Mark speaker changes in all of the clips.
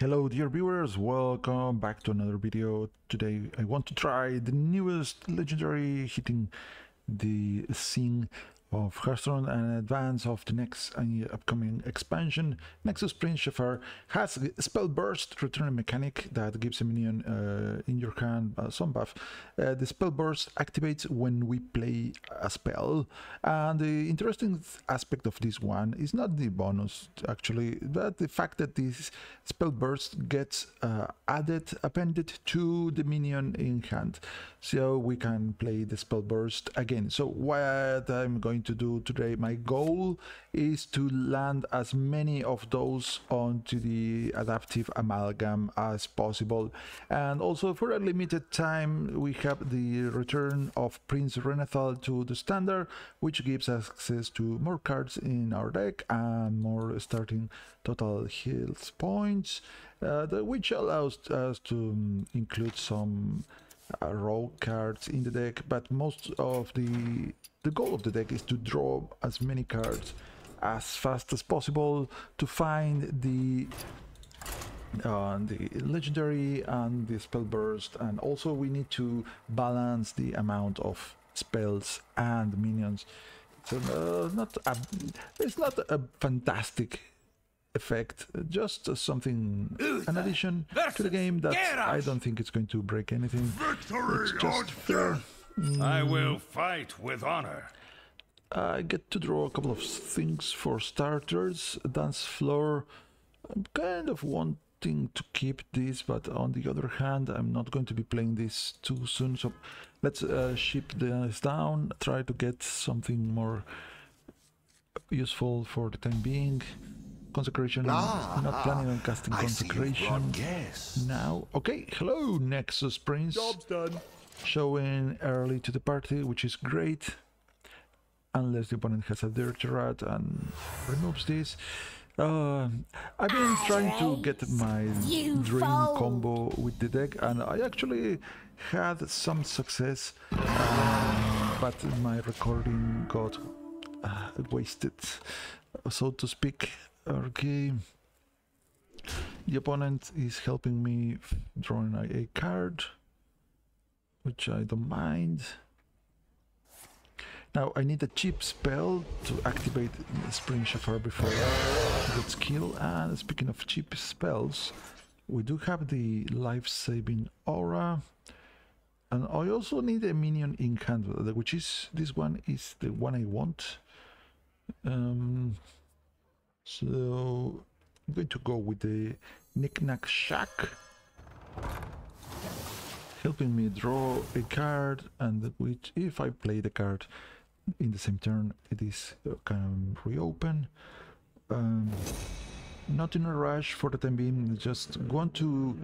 Speaker 1: Hello dear viewers, welcome back to another video. Today I want to try the newest legendary hitting the scene of Hearthstone and advance of the next upcoming expansion. Nexus Prince Shafar has a spell burst return mechanic that gives a minion in your hand some buff. The spell burst activates when we play a spell, and the interesting aspect of this one is not the bonus actually, but the fact that this spell burst gets appended to the minion in hand, so we can play the spell burst again. So what I'm going to do today, my goal is to land as many of those onto the adaptive amalgam as possible, and also for a limited time we have the return of Prince Renethal to the standard, which gives access to more cards in our deck and more starting total health points, which allows us to include some raw cards in the deck, but most of the goal of the deck is to draw as many cards as fast as possible to find the legendary and the spell burst, and also we need to balance the amount of spells and minions. So it's not a fantastic effect, just something, an addition to the game that I don't think it's going to break anything. It's just fair.
Speaker 2: I will fight with honor.
Speaker 1: I get to draw a couple of things for starters. Dance floor, I'm kind of wanting to keep this, but on the other hand I'm not going to be playing this too soon, so let's ship this down, try to get something more useful for the time being. Consecration, not planning on casting Consecration now. Okay, hello Nexus Prince.
Speaker 2: Job's done.
Speaker 1: Showing early to the party, which is great, unless the opponent has a Dirty Rat and removes this. I've been trying to get my dream combo with the deck, and I actually had some success, but my recording got wasted, so to speak. Okay, the opponent is helping me drawing a card, which I don't mind. Now I need a cheap spell to activate Spring Shafar before it gets killed. And speaking of cheap spells, we do have the life-saving aura, and I also need a minion in hand, which is this one is the one I want. So I'm going to go with the Knick-Knack Shack, helping me draw a card, and which, if I play the card in the same turn, it is kind of reopen. Not in a rush for the time being, just want to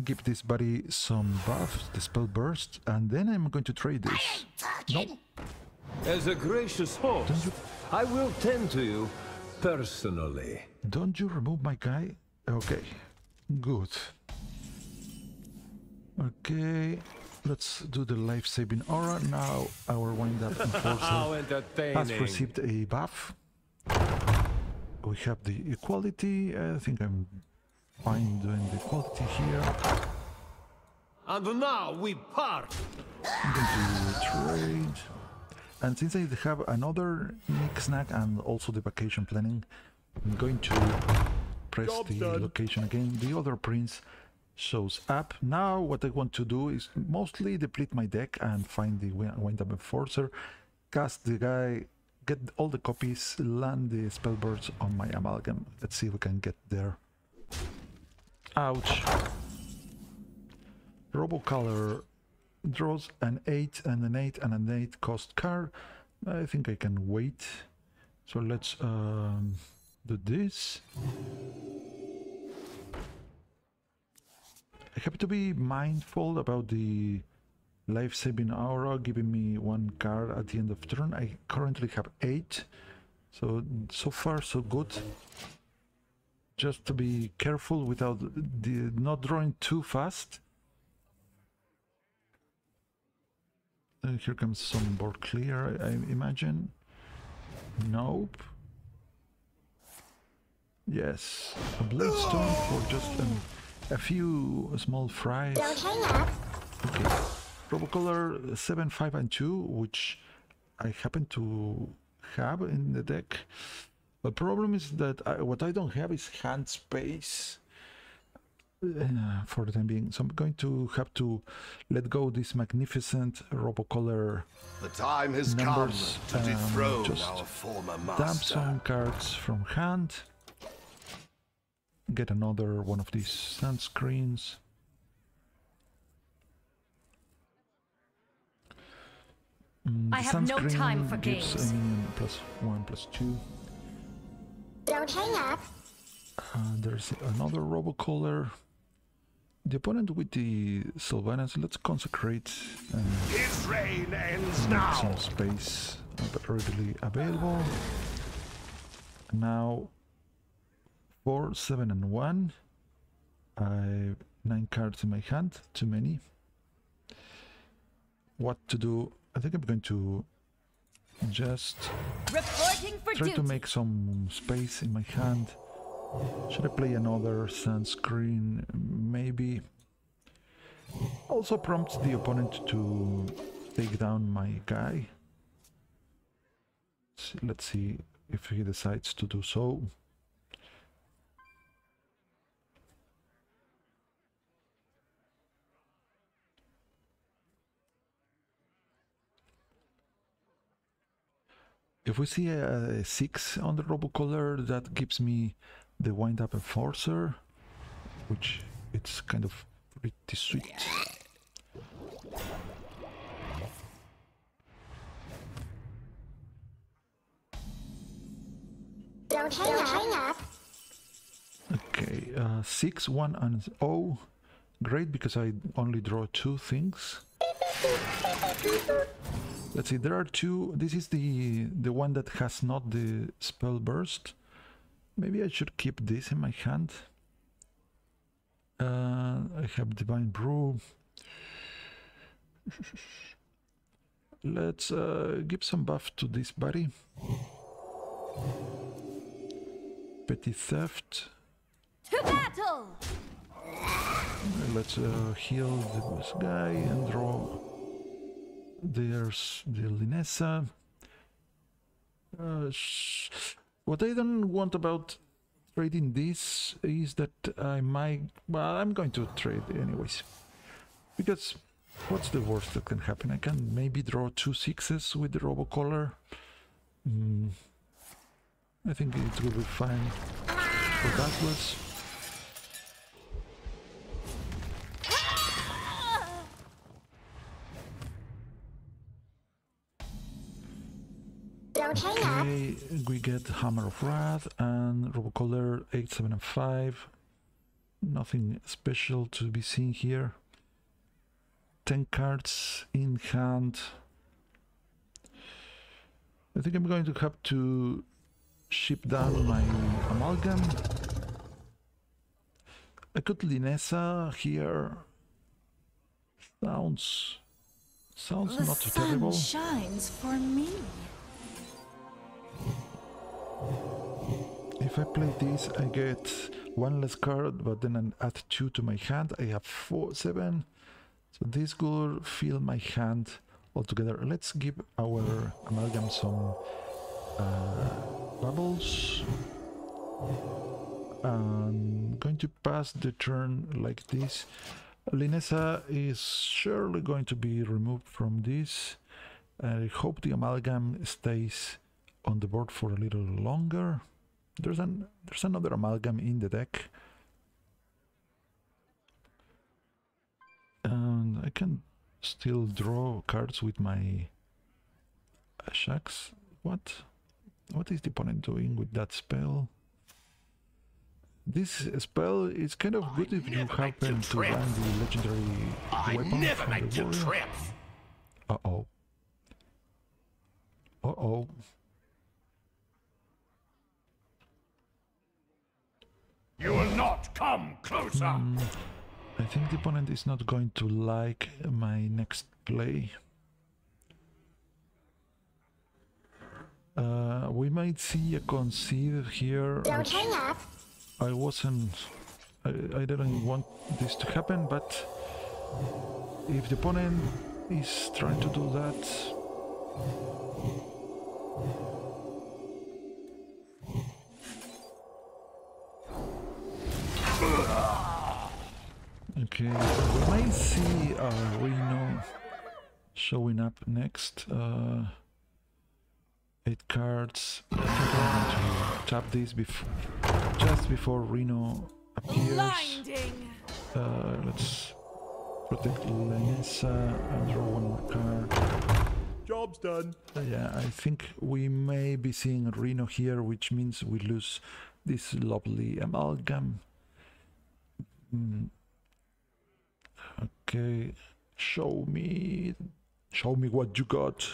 Speaker 1: give this buddy some buff, the spell burst, and then I'm going to trade this. Nope.
Speaker 3: As a gracious host, I will tend to you personally.
Speaker 1: Don't you remove my guy? Okay, good. Okay, let's do the life-saving aura. Now our wind-up enforcer has received a buff. We have the equality. I think I'm fine doing the equality here.
Speaker 3: And now we part.
Speaker 1: I'm going to trade. And since I have another Knick-Knack and also the vacation planning, I'm going to press the location again. The other prince shows up. Now what I want to do is mostly deplete my deck and find the wind-up enforcer, cast the guy, get all the copies, land the spellbursts on my amalgam. Let's see if we can get there. Ouch. Robocolor draws an 8 and an 8 and an 8 cost card. I think I can wait. So let's do this. I have to be mindful about the life-saving aura giving me one card at the end of turn. I currently have 8, so far so good. Just to be careful without not drawing too fast. Here comes some board clear, I imagine. Nope. Yes, a Bloodstone for just a few small fries.
Speaker 4: Don't hang up.
Speaker 1: Okay, Robocolor 7, 5, and 2, which I happen to have in the deck. The problem is that what I don't have is hand space for the time being. So I'm going to have to let go this magnificent Robocolor
Speaker 5: The time has come
Speaker 1: numbers
Speaker 5: to dethrone
Speaker 1: just
Speaker 5: our former
Speaker 1: dump
Speaker 5: master.
Speaker 1: some cards from hand. Get another one of these sunscreens.
Speaker 6: I have no time for
Speaker 1: gives
Speaker 6: games.
Speaker 1: a minion +1, +2.
Speaker 4: Don't hang up.
Speaker 1: There's another Robocolor. The opponent with the Sylvanas, let's consecrate and
Speaker 5: His reign ends
Speaker 1: make
Speaker 5: now.
Speaker 1: some space readily available. Now 4, 7, and 1. I have 9 cards in my hand, too many. What to do? I think I'm going to just
Speaker 6: Reporting for
Speaker 1: try
Speaker 6: duty.
Speaker 1: to make some space in my hand. Should I play another sunscreen? Maybe. Also prompts the opponent to take down my guy. Let's see if he decides to do so. If we see a 6 on the Robocolor, that gives me the Wind-Up Enforcer, which it's kind of pretty sweet.
Speaker 4: Don't hang up.
Speaker 1: Okay, 6, 1, and 0. Great, because I only draw 2 things. Let's see, there are 2. This is the one that has not the spell burst. Maybe I should keep this in my hand. I have Divine Brew. Let's give some buff to this buddy. Petty Theft.
Speaker 6: To battle!
Speaker 1: Let's heal this guy and draw. There's the Linessa. What I don't want about trading this is that I might... Well, I'm going to trade anyways. Because what's the worst that can happen? I can maybe draw 2 6s with the Robocolor. I think it will be fine regardless.
Speaker 4: Don't hang up.
Speaker 1: Okay, we get Hammer of Wrath and Robocolor 8, 7, and 5. Nothing special to be seen here. 10 cards in hand. I think I'm going to have to ship down my Amalgam. I could Linessa here. Sounds not too terrible.
Speaker 6: Shines for me.
Speaker 1: If I play this, I get 1 less card, but then I add 2 to my hand. I have 4, 7. So this will fill my hand altogether. Let's give our Amalgam some bubbles. I'm going to pass the turn like this. Linessa is surely going to be removed from this. I hope the Amalgam stays on the board for a little longer. There's another Amalgam in the deck. And I can still draw cards with my Shax. What is the opponent doing with that spell? This spell is kind of good if you happen to run the legendary weapon
Speaker 5: Never
Speaker 1: from
Speaker 5: make
Speaker 1: the
Speaker 5: you
Speaker 1: warrior.
Speaker 5: trips.
Speaker 1: Uh-oh. Uh-oh.
Speaker 2: You will not come closer.
Speaker 1: I think the opponent is not going to like my next play. We might see a concede here.
Speaker 4: Don't hang up.
Speaker 1: I didn't want this to happen, but if the opponent is trying to do that, okay, we might see Reno showing up next. 8 cards. I think I'm going to tap this just before Reno appears.
Speaker 6: Blinding.
Speaker 1: Let's protect Lenessa and draw one more card.
Speaker 2: Job's done.
Speaker 1: Yeah, I think we may be seeing Reno here, which means we lose this lovely amalgam. Okay, show me what you got,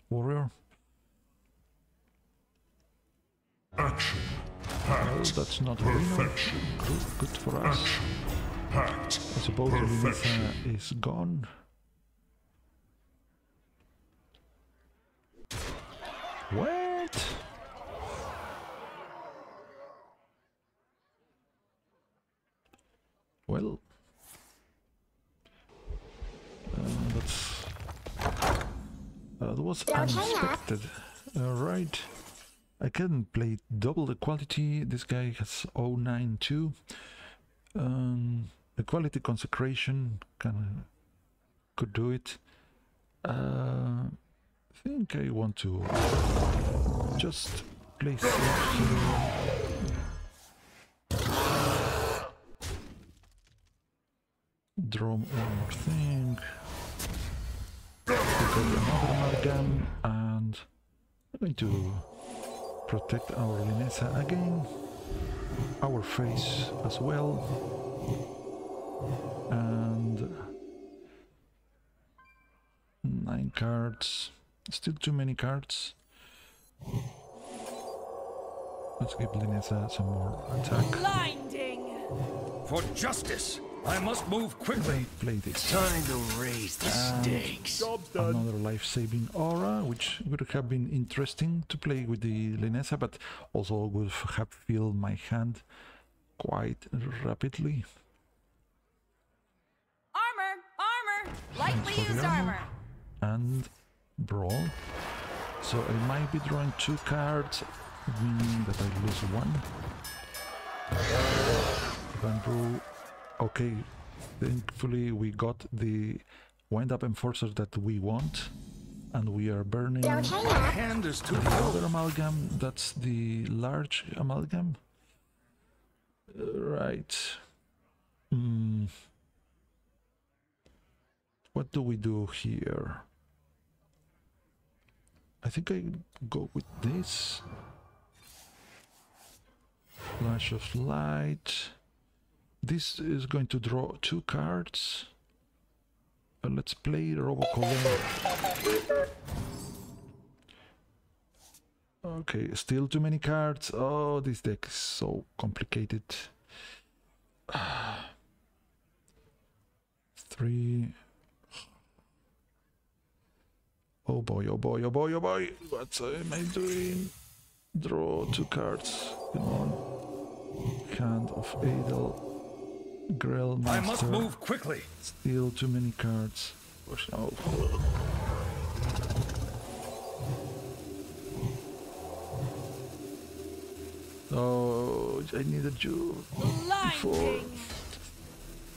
Speaker 1: warrior.
Speaker 2: Action.
Speaker 1: Well, that's not Reno. Good for us. I suppose Lenessa is gone. What? Well, that was unexpected. Right, I can play double the quality. This guy has 09 too. The quality consecration could do it. I think I want to just place it here. Draw one more thing. Pick up another amalgam, and I'm going to protect our Lenessa again. Our face as well. And 9 cards. Still too many cards. Let's give Lenessa some more attack.
Speaker 6: Blinding.
Speaker 2: For justice, I must move quickly.
Speaker 1: Play this.
Speaker 3: Time to raise the stakes.
Speaker 2: Job's done.
Speaker 1: Another life-saving aura, which would have been interesting to play with the Lenessa, but also would have filled my hand quite rapidly.
Speaker 6: Armor. Lightly used armor.
Speaker 1: And brawl. So I might be drawing 2 cards, meaning that I lose 1. Van. Okay, thankfully we got the wind-up enforcer that we want, and we are burning
Speaker 5: My hand is too
Speaker 1: the
Speaker 5: full.
Speaker 1: other amalgam. That's the large amalgam. Right. What do we do here? I think I go with this. Flash of light. This is going to draw 2 cards. Let's play Robocolor. Okay, still too many cards. Oh, this deck is so complicated. 3. Oh boy, oh boy, oh boy, oh boy. What am I doing? Draw 2 cards. Come on. Hand of Adel. Grell Master.
Speaker 2: I must move quickly.
Speaker 1: Still too many cards. Push out. Oh, I needed you before.
Speaker 6: Blinding.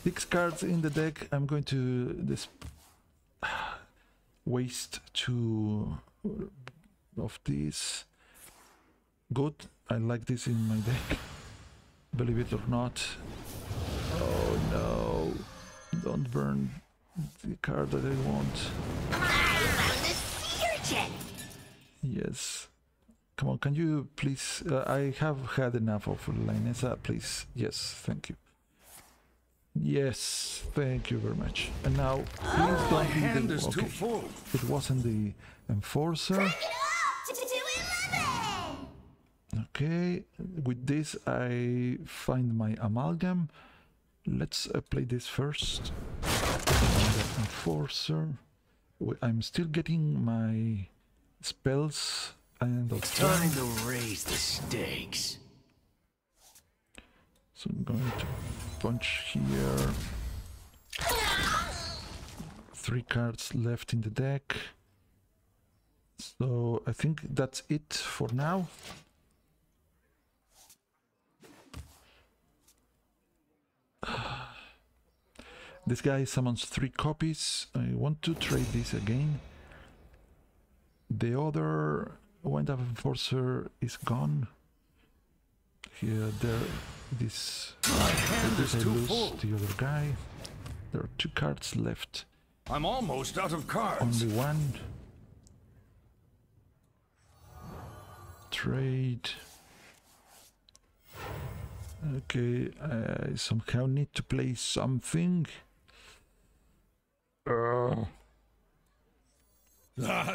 Speaker 1: 6 cards in the deck. I'm going to waste 2 of these. Good. I like this in my deck. Believe it or not. Oh no. Don't burn the card that I want. Yes. Come on, can you please... I have had enough of Lenessa, please. Yes, thank you. Yes, thank you very much. And now, please don't be
Speaker 2: Hand
Speaker 1: the...
Speaker 2: is too full.
Speaker 1: It wasn't the Enforcer. Okay, with this I find my amalgam. Let's play this first. Enforcer. I'm still getting my spells end of
Speaker 2: Time
Speaker 1: turn.
Speaker 2: to raise the stakes.
Speaker 1: So I'm going to punch here. 3 cards left in the deck. So I think that's it for now. This guy summons 3 copies. I want to trade this again. The other Wind Up Enforcer is gone. Here, there, this. This I lose the other guy. There are 2 cards left.
Speaker 2: I'm almost out of cards.
Speaker 1: Only one. Trade. Okay, I somehow need to play something.
Speaker 2: I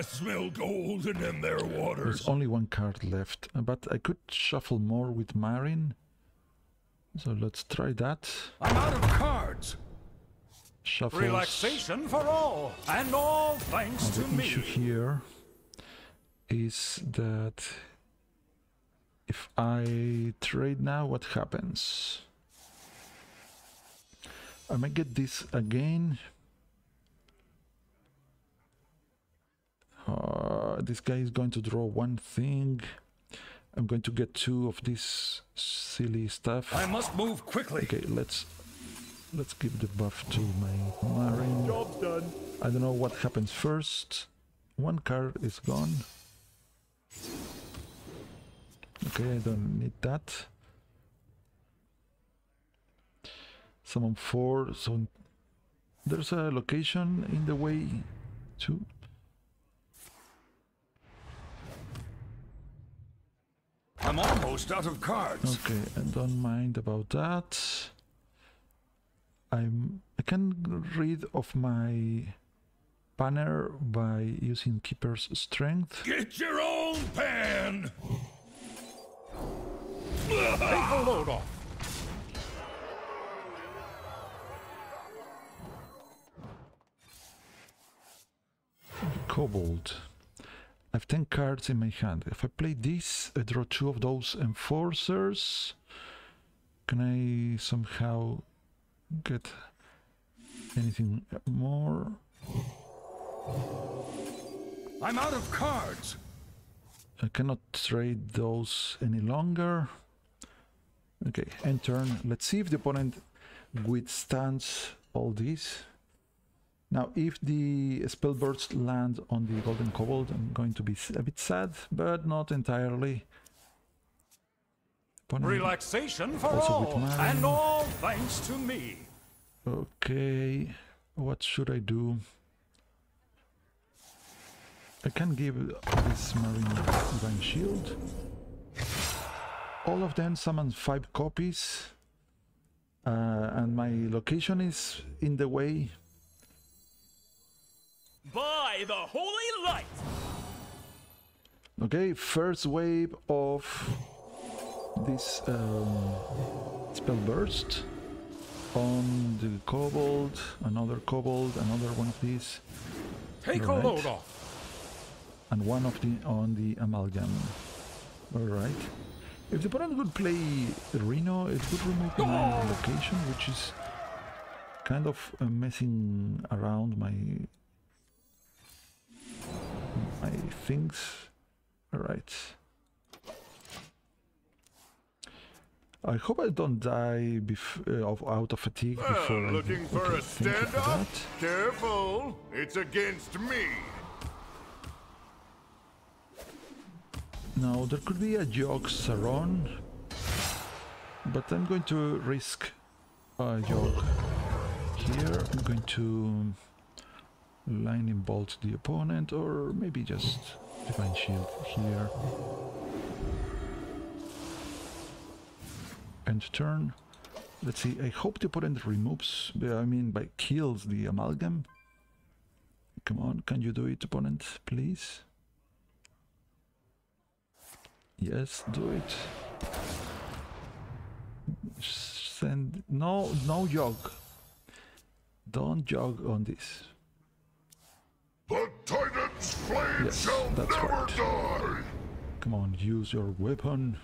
Speaker 2: smell gold in them there waters.
Speaker 1: There's only 1 card left, but I could shuffle more with Marin. So let's try that.
Speaker 2: I'm out of cards.
Speaker 1: Shuffles.
Speaker 2: Relaxation for all, and all thanks
Speaker 1: The
Speaker 2: to
Speaker 1: issue
Speaker 2: me.
Speaker 1: here is that if I trade now, what happens? I might get this again. This guy is going to draw 1 thing. I'm going to get 2 of this silly stuff.
Speaker 2: I must move quickly.
Speaker 1: Okay, let's give the buff to my Marin.
Speaker 2: Job's done.
Speaker 1: I don't know what happens first. 1 card is gone. Okay, I don't need that. Summon 4, so there's a location in the way too.
Speaker 2: I'm almost out of cards.
Speaker 1: Okay, I don't mind about that. I can rid of my banner by using Keeper's Strength.
Speaker 2: Get your own pan.
Speaker 5: Take the load off.
Speaker 1: Kobold. I have 10 cards in my hand. If I play this, I draw 2 of those enforcers. Can I somehow get anything more?
Speaker 2: I'm out of cards.
Speaker 1: I cannot trade those any longer. Okay, end turn. Let's see if the opponent withstands all this. Now, if the spell burst land on the Golden Kobold, I'm going to be a bit sad, but not entirely. Opponent
Speaker 2: Relaxation for
Speaker 1: also with
Speaker 2: all,
Speaker 1: Marin.
Speaker 2: and all thanks to me.
Speaker 1: Okay, what should I do? I can give this Marine Divine Shield. All of them summon 5 copies. And my location is in the way.
Speaker 2: By the holy light!
Speaker 1: Okay, first wave of this spell burst on the Kobold, another one of these.
Speaker 2: Take
Speaker 1: Alright.
Speaker 2: a load off.
Speaker 1: And one of the on the Amalgam. Alright. If the opponent would play Reno, it would remove my location, which is kind of messing around my things. Alright. I hope I don't die out of fatigue before
Speaker 5: Looking for
Speaker 1: okay,
Speaker 5: a
Speaker 1: thank you for
Speaker 5: stand-up?
Speaker 1: that.
Speaker 5: Careful, it's against me.
Speaker 1: Now, there could be a Jog Saron, but I'm going to risk a Jog here. I'm going to Lightning Bolt the opponent, or maybe just Divine Shield here. End turn. Let's see, I hope the opponent removes, kills the Amalgam. Come on, can you do it, opponent, please? Yes, do it. Send no jog. Don't jog on this.
Speaker 5: The Titan's flame
Speaker 1: Yes,
Speaker 5: shall
Speaker 1: that's
Speaker 5: never
Speaker 1: right.
Speaker 5: die.
Speaker 1: Come on, use your weapon.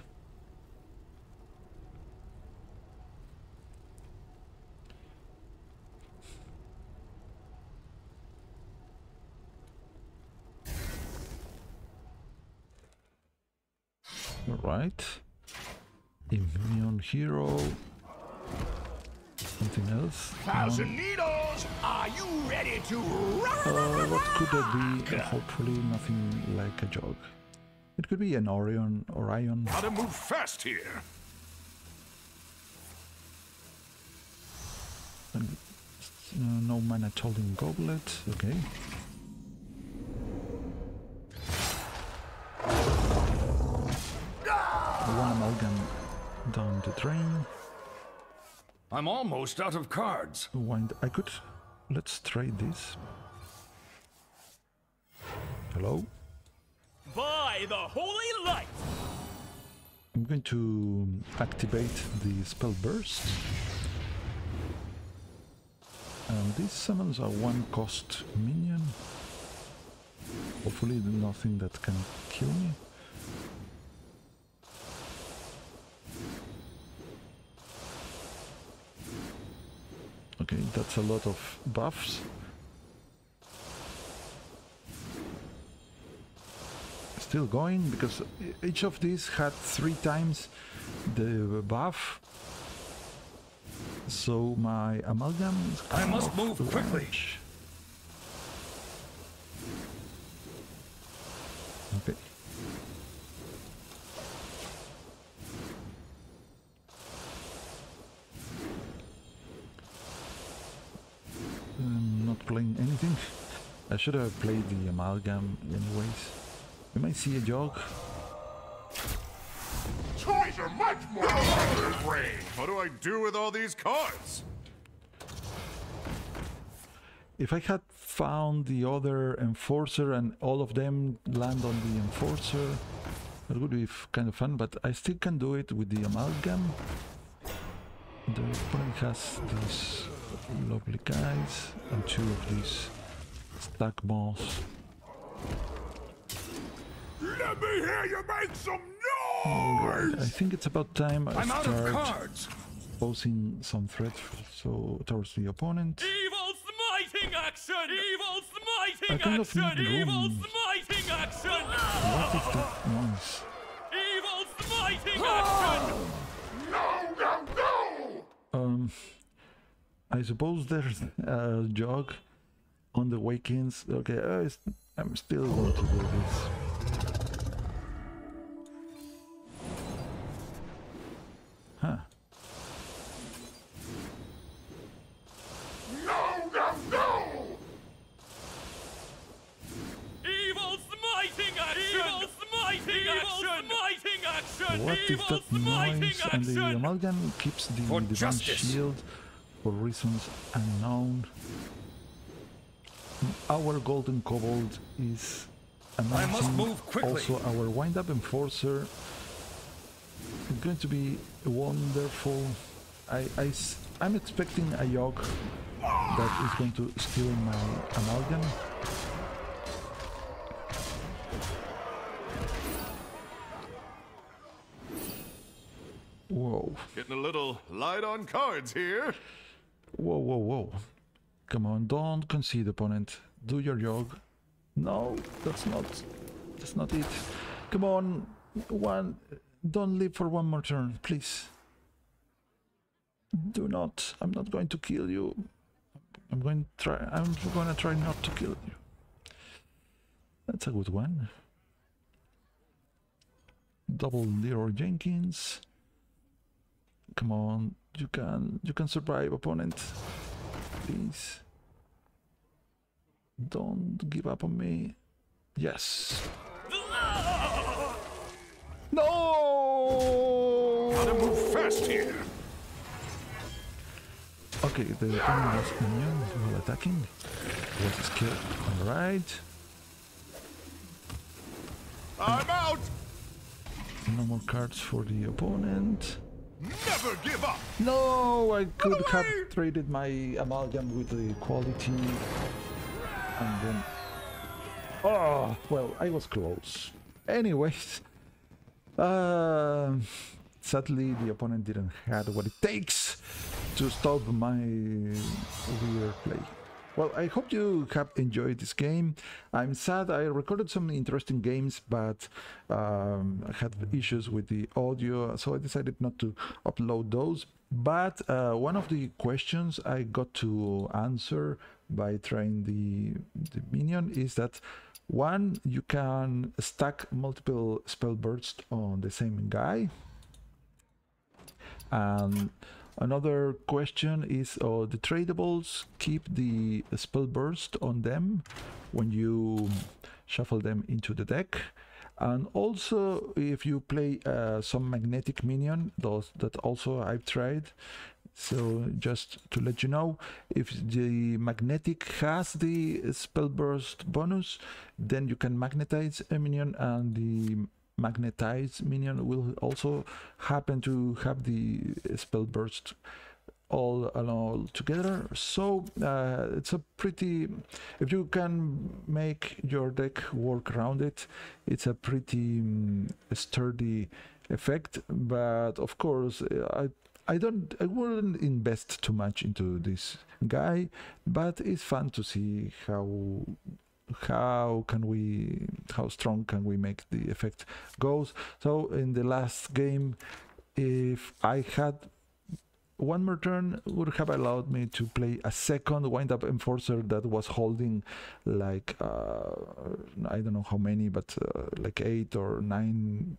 Speaker 1: Alright. Immune hero. Something else?
Speaker 5: Thousand needles! Are you ready to run?
Speaker 1: What could that be? Hopefully nothing like a jog. It could be an Orion.
Speaker 5: Gotta move fast here.
Speaker 1: No mana holding goblet. Okay. One amalgam down the drain.
Speaker 2: I'm almost out of cards.
Speaker 1: I could. Let's trade this. Hello?
Speaker 7: By the holy light!
Speaker 1: I'm going to activate the spell burst. And these summons are one cost minion. Hopefully nothing that can kill me. Okay, that's a lot of buffs. Still going, because each of these had 3 times the buff. So my amalgam is
Speaker 2: I must move quickly.
Speaker 1: Okay. I'm not playing anything. I should have played the amalgam anyways. We might see a jog.
Speaker 5: Toys are much more than brain. What do I do with all these cards?
Speaker 1: If I had found the other enforcer and all of them land on the enforcer, that would be kind of fun, but I still can do it with the amalgam. The opponent has these lovely guys and 2 of these stack balls.
Speaker 5: Let me hear you make some
Speaker 1: Alright, I
Speaker 5: noise!
Speaker 1: think it's about time I
Speaker 2: I'm out of
Speaker 1: start
Speaker 2: cards.
Speaker 1: posing some threat towards the opponent.
Speaker 7: Evil smiting action! Evil
Speaker 1: I
Speaker 7: smiting
Speaker 1: kind of
Speaker 7: action!
Speaker 1: need
Speaker 7: Evil
Speaker 1: room.
Speaker 7: smiting action!
Speaker 1: What is that noise?
Speaker 7: Evil smiting action!
Speaker 5: No!
Speaker 1: I suppose there's a jog on the wake-ins. Okay, I'm still going to do this. Huh.
Speaker 5: No!
Speaker 7: Evil smiting action! Evil smiting action! Smiting action!
Speaker 1: What is that noise? And the amalgam keeps the
Speaker 2: For
Speaker 1: divine
Speaker 2: justice.
Speaker 1: shield for reasons unknown. Our golden kobold is amazing.
Speaker 2: I must move quickly.
Speaker 1: Also, our wind-up enforcer is going to be wonderful. I'm expecting a yog that is going to steal my amalgam. Whoa.
Speaker 5: Getting a little light on cards here.
Speaker 1: Whoa. Come on, don't concede, opponent. Do your jog. No, that's not it. Come on, don't live for one more turn, please. Do not. I'm not going to kill you. I'm going to try not to kill you. That's a good one. Double Leroy Jenkins. Come on, you can survive, opponent. Please. Don't give up on me. Yes. No!
Speaker 5: Gotta move fast here.
Speaker 1: Okay, the opponent was immune while attacking. Was his kill. Alright.
Speaker 5: I'm out.
Speaker 1: No more cards for the opponent.
Speaker 5: Never give up.
Speaker 1: No, I could have traded my amalgam with the quality. And then... Oh, well, I was close. Anyways, Sadly, the opponent didn't have what it takes to stop my weird play. Well, I hope you have enjoyed this game. I'm sad I recorded some interesting games, but I had issues with the audio, so I decided not to upload those. But one of the questions I got to answer by trying the minion is that one, you can stack multiple spell bursts on the same guy. And another question is, the tradables keep the spell burst on them when you shuffle them into the deck. And also, if you play some magnetic minion, that also I've tried. So just to let you know, if the magnetic has the spell burst bonus, then you can magnetize a minion, and the magnetized minion will also happen to have the spell burst all together. So it's a pretty, if you can make your deck work around it, it's a pretty sturdy effect. But of course, I wouldn't invest too much into this guy, but it's fun to see how strong can we make the effect goes. So in the last game, if I had one more turn, would have allowed me to play a second wind-up enforcer that was holding like I don't know how many, but like 8 or 9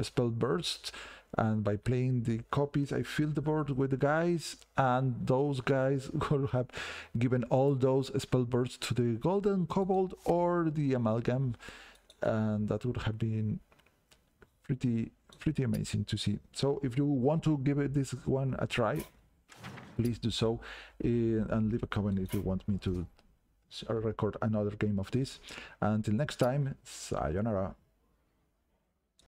Speaker 1: spell bursts. And by playing the copies, I filled the board with the guys, and those guys would have given all those spell bursts to the golden kobold or the amalgam, and that would have been pretty amazing to see. So if you want to give it this one a try, please do so, and leave a comment if you want me to record another game of this. Until next time, sayonara.